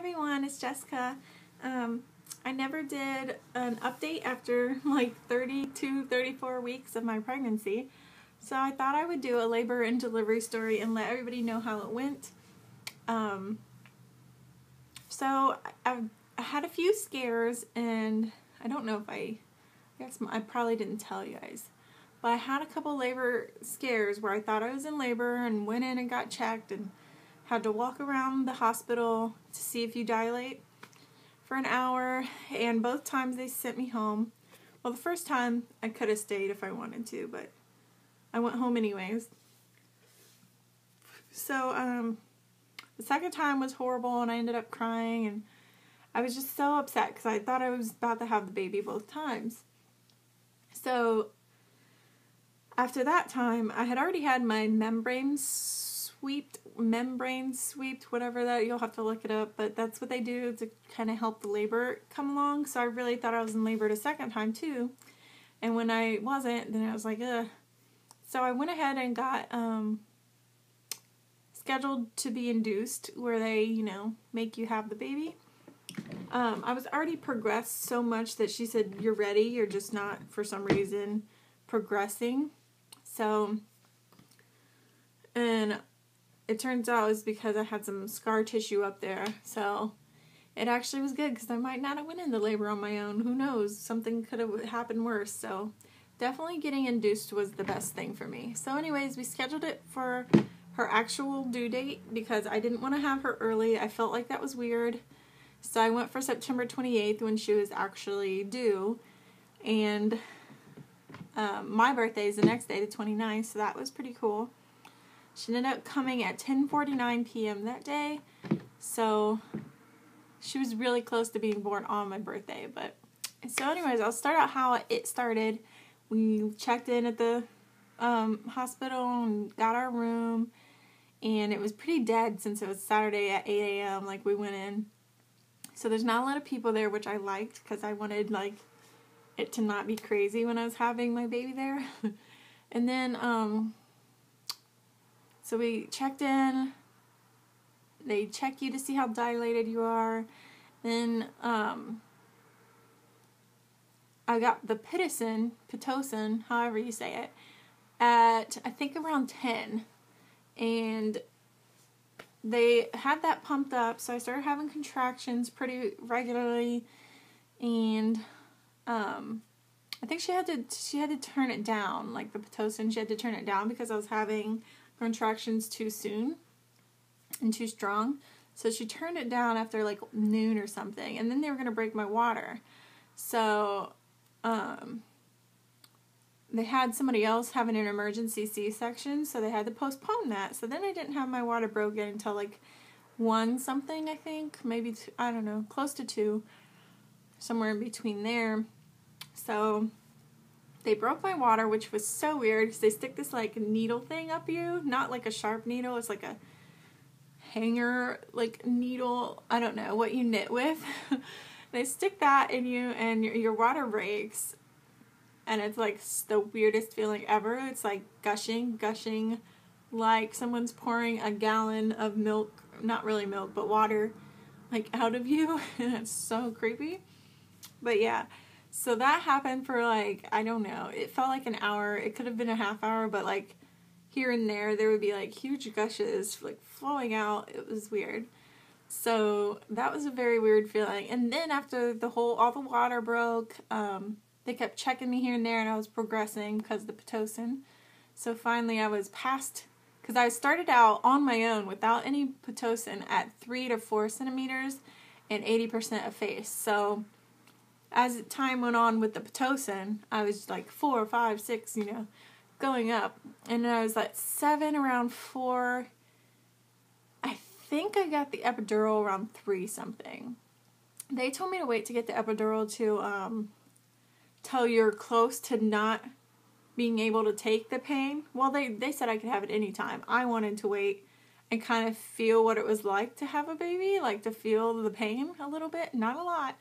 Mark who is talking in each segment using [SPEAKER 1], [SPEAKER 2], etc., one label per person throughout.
[SPEAKER 1] everyone, it's Jessica. I never did an update after like 32, 34 weeks of my pregnancy, so I thought I would do a labor and delivery story and let everybody know how it went. So I had a few scares, and I don't know if I guess I probably didn't tell you guys, but I had a couple labor scares where I thought I was in labor and went in and got checked and had to walk around the hospital to see if you dilate for an hour, and both times they sent me home. Well, the first time I could have stayed if I wanted to, but I went home anyways. So the second time was horrible, and I ended up crying, and I was just so upset because I thought I was about to have the baby both times. So after that time, I had already had my membrane swept, whatever that, you'll have to look it up, but that's what they do to kind of help the labor come along. So I really thought I was in labor the second time too, and when I wasn't, then I was like, ugh. So I went ahead and got scheduled to be induced, where they, make you have the baby. I was already progressed so much that she said, you're ready, you're just not, for some reason, progressing. So, and it turns out it was because I had some scar tissue up there. So it actually was good, because I might not have went into labor on my own. Who knows? Something could have happened worse. So definitely getting induced was the best thing for me. So anyways, we scheduled it for her actual due date because I didn't want to have her early. I felt like that was weird. So I went for September 28th when she was actually due. And my birthday is the next day, the 29th, so that was pretty cool. She ended up coming at 10:49 p.m. that day. So she was really close to being born on my birthday. But so anyways, I'll start out how it started. We checked in at the hospital and got our room. And it was pretty dead since it was Saturday at 8 a.m. Like, we went in. So there's not a lot of people there, which I liked because I wanted, it to not be crazy when I was having my baby there. And then, so we checked in. They check you to see how dilated you are. Then, I got the Pitocin, however you say it, at, I think, around 10. And they had that pumped up, so I started having contractions pretty regularly, and I think she had to turn it down, like the Pitocin, she had to turn it down because I was having contractions too soon and too strong. So she turned it down after like noon or something, and then they were going to break my water. So they had somebody else having an emergency C-section, so they had to postpone that. So then I didn't have my water broken until like 1 something, I think. Maybe, I don't know, close to 2. Somewhere in between there. So they broke my water, which was so weird because they stick this like needle thing up you. Not like a sharp needle. It's like a hanger, like needle. I don't know what you knit with. They stick that in you and your water breaks. And it's like the weirdest feeling ever. It's like gushing, like someone's pouring a gallon of milk, not really milk, but water, like out of you. And it's so creepy. But yeah, so that happened for like, I don't know, it felt like an hour. It could have been a half hour, but like here and there would be like huge gushes like flowing out. It was weird. So that was a very weird feeling. And then after all the water broke, they kept checking me here and there, and I was progressing because of the Pitocin. So finally I was past, because I started out on my own without any Pitocin at 3 to 4 centimeters and 80% effaced. So as time went on with the Pitocin, I was like 4, 5, 6, going up. And I was like 7 around 4. I think I got the epidural around 3 something. They told me to wait to get the epidural to till you're close to not being able to take the pain. Well, they said I could have it anytime. I wanted to wait and kind of feel what it was like to have a baby, like to feel the pain a little bit. Not a lot.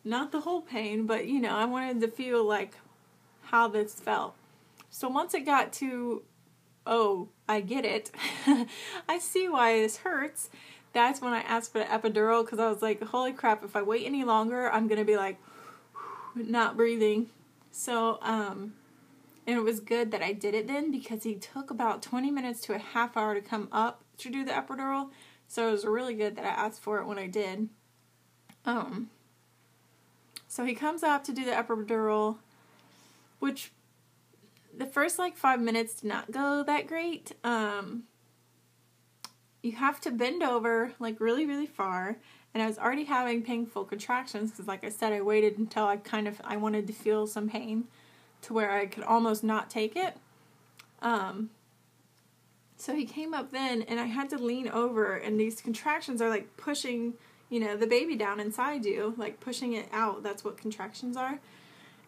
[SPEAKER 1] Not the whole pain, but, I wanted to feel like how this felt. So once it got to, oh, I get it. I see why this hurts. that's when I asked for the epidural, because I was like, holy crap, if I wait any longer, I'm going to be like, not breathing. So, and it was good that I did it then, because he took about 20 minutes to a half hour to come up to do the epidural. So it was really good that I asked for it when I did. So he comes up to do the epidural, which the first 5 minutes did not go that great. You have to bend over really, really far. And I was already having painful contractions because, like I said, I waited until I wanted to feel some pain to where I could almost not take it. So he came up then, and I had to lean over, and these contractions are pushing, the baby down inside you, pushing it out. That's what contractions are.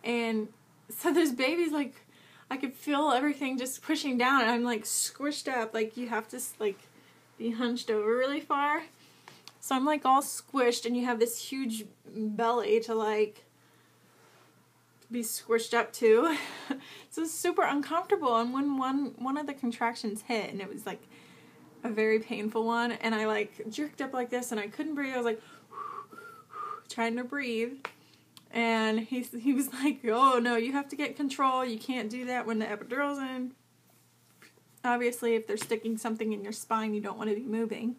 [SPEAKER 1] And so this baby's I could feel everything just pushing down, and I'm squished up. You have to be hunched over really far. So I'm all squished, and you have this huge belly to be squished up to. So it's super uncomfortable. And when one of the contractions hit, and it was a very painful one, and I jerked up like this, and I couldn't breathe. I was trying to breathe, and he was like, oh no, you have to get control. You can't do that when the epidural's in. Obviously, if they're sticking something in your spine, you don't want to be moving.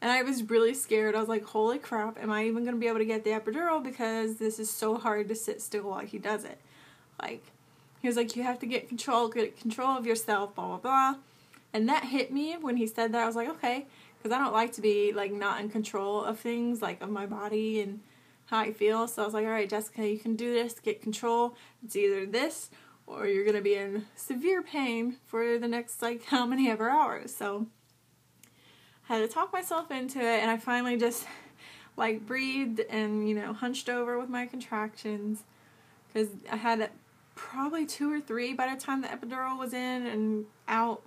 [SPEAKER 1] And I was really scared. I was like, holy crap, am I even going to be able to get the epidural, because this is so hard to sit still while he does it. He was like, you have to get control of yourself, blah, blah, blah. And that hit me when he said that. I was like, okay, because I don't like to be, not in control of things, of my body and how I feel. So I was like, all right, Jessica, you can do this, get control. It's either this, or you're going to be in severe pain for the next, how many ever hours. So I had to talk myself into it, and I finally just, breathed and, hunched over with my contractions, because I had probably 2 or 3 by the time the epidural was in and out.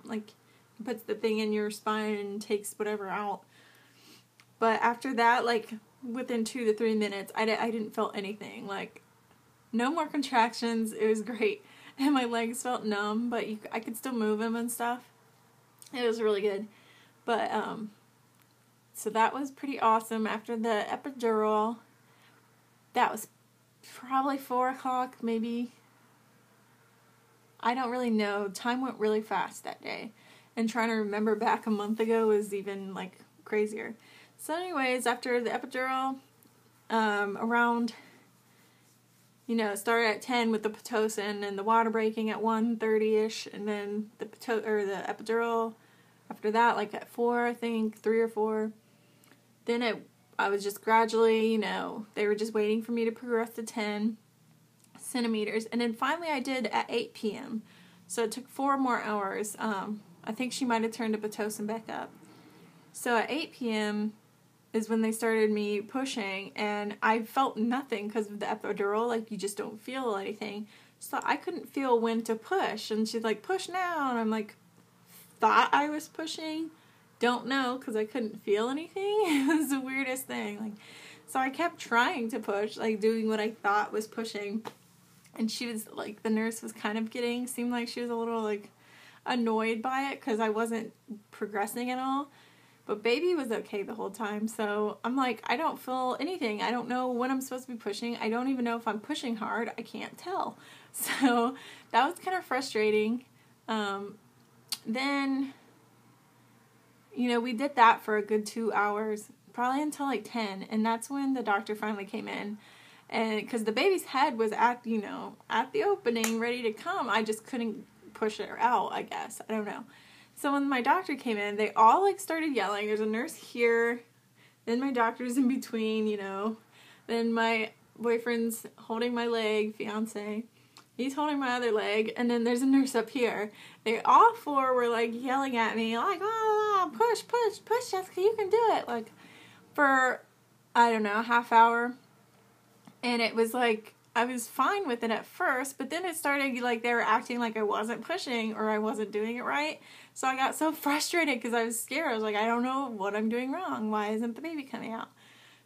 [SPEAKER 1] Puts the thing in your spine and takes whatever out. But after that, within 2 to 3 minutes, I didn't feel anything. No more contractions. It was great. And my legs felt numb, but I could still move them and stuff. It was really good. But, so that was pretty awesome. After the epidural, that was probably 4 o'clock, maybe. I don't really know. Time went really fast that day. And trying to remember back a month ago was even, crazier. So anyways, after the epidural, around, it started at 10 with the Pitocin and the water breaking at 1:30ish, and then the epidural after that, at 4, I think, 3 or 4. Then I was just gradually, they were just waiting for me to progress to 10 centimeters. And then finally I did at 8 p.m. So it took 4 more hours. I think she might have turned the Pitocin back up. So at 8 p.m. is when they started me pushing, and I felt nothing because of the epidural. You just don't feel anything. So I couldn't feel when to push. And she's like, push now. And I'm thought I was pushing. Don't know, because I couldn't feel anything. It was the weirdest thing. So I kept trying to push, doing what I thought was pushing. And she was, the nurse was kind of seemed like she was a little, annoyed by it, because I wasn't progressing at all. But baby was okay the whole time. So I'm I don't feel anything. I don't know when I'm supposed to be pushing. I don't even know if I'm pushing hard. I can't tell. So that was kind of frustrating. Then, we did that for a good 2 hours, probably until 10. And that's when the doctor finally came in. And because the baby's head was at the opening, ready to come, I just couldn't push her out, I guess. I don't know. So when my doctor came in, they all started yelling. There's a nurse here, then my doctor's in between, then my boyfriend's holding my leg, fiance. He's holding my other leg, and then there's a nurse up here. They all 4 were yelling at me, oh, push, Jessica, you can do it. For, I don't know, a half hour. And it was I was fine with it at first, but then it started they were acting like I wasn't pushing or I wasn't doing it right. So I got so frustrated because I was scared. I was I don't know what I'm doing wrong. Why isn't the baby coming out?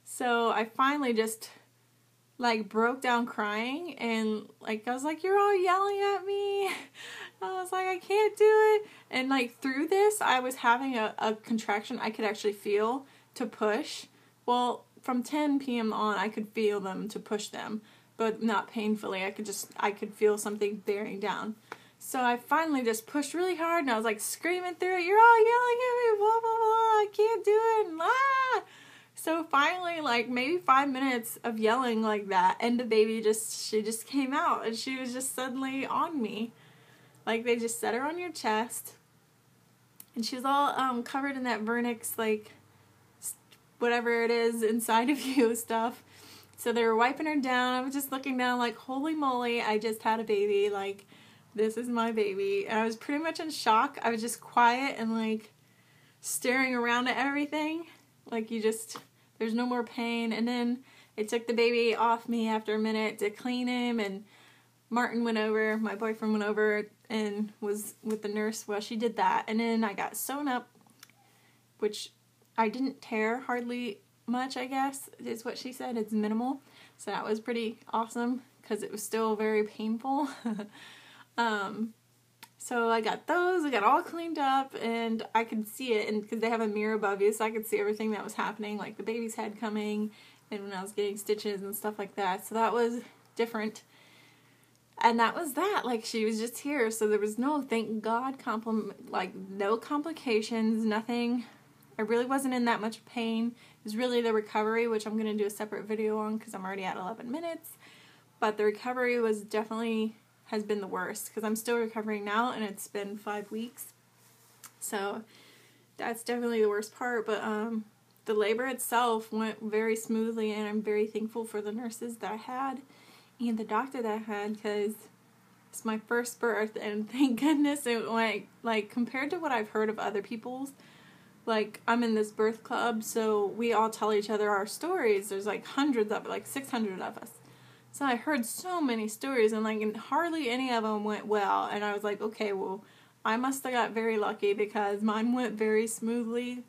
[SPEAKER 1] So I finally just like broke down crying, and like I was like, you're all yelling at me. I was like, I can't do it. And like through this, I was having a contraction I could actually feel to push. Well, from 10 p.m. on, I could feel them to push them, but not painfully. I could feel something bearing down. So I finally just pushed really hard, and I was like screaming through it, you're all yelling at me, blah, blah, blah, I can't do it, and ah! So finally, like maybe 5 minutes of yelling like that, and the baby she just came out, and she was just suddenly on me. Like they just set her on your chest, and she was all covered in that vernix, like whatever it is inside of you stuff. So they were wiping her down. I was just looking down like, holy moly, I just had a baby. Like, this is my baby. And I was pretty much in shock. I was just quiet and like staring around at everything. Like there's no more pain. And then it took the baby off me after a minute to clean him, and Martin went over, my boyfriend went over and was with the nurse while she did that. And then I got sewn up, which I didn't tear hardly much, I guess, is what she said. It's minimal. So that was pretty awesome because it was still very painful. So I got those, I got all cleaned up, and I could see it, and because they have a mirror above you, so I could see everything that was happening, like the baby's head coming, and when I was getting stitches and stuff like that. So that was different. And that was that. Like, she was just here, so there was no, thank God, no complications, nothing. I really wasn't in that much pain. It was really the recovery, which I'm going to do a separate video on because I'm already at 11 minutes. But the recovery has been the worst because I'm still recovering now, and it's been 5 weeks. So that's definitely the worst part. But the labor itself went very smoothly, and I'm very thankful for the nurses that I had and the doctor that I had, because it's my first birth, and thank goodness it went, like, compared to what I've heard of other people's, like, I'm in this birth club, so we all tell each other our stories. There's like hundreds of it, like 600 of us. So I heard so many stories, and like hardly any of them went well. And I was like, okay, well, I must have got very lucky because mine went very smoothly.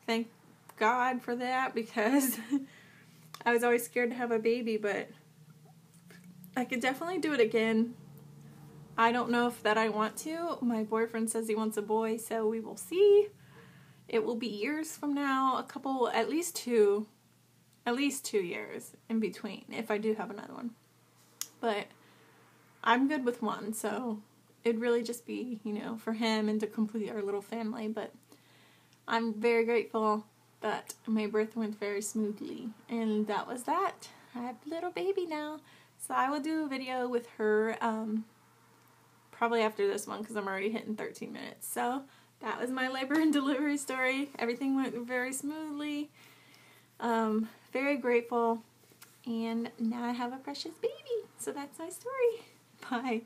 [SPEAKER 1] Thank God for that, because I was always scared to have a baby, but I could definitely do it again. I don't know if that I want to. My boyfriend says he wants a boy, so we will see. It will be years from now, at least two years in between, if I do have another one. But I'm good with one, so it'd really just be, for him and to complete our little family. But I'm very grateful that my birth went very smoothly. And that was that. I have a little baby now. So I will do a video with her probably after this one because I'm already hitting 13 minutes. So that was my labor and delivery story. Everything went very smoothly. Very grateful. And now I have a precious baby. So that's my story. Bye.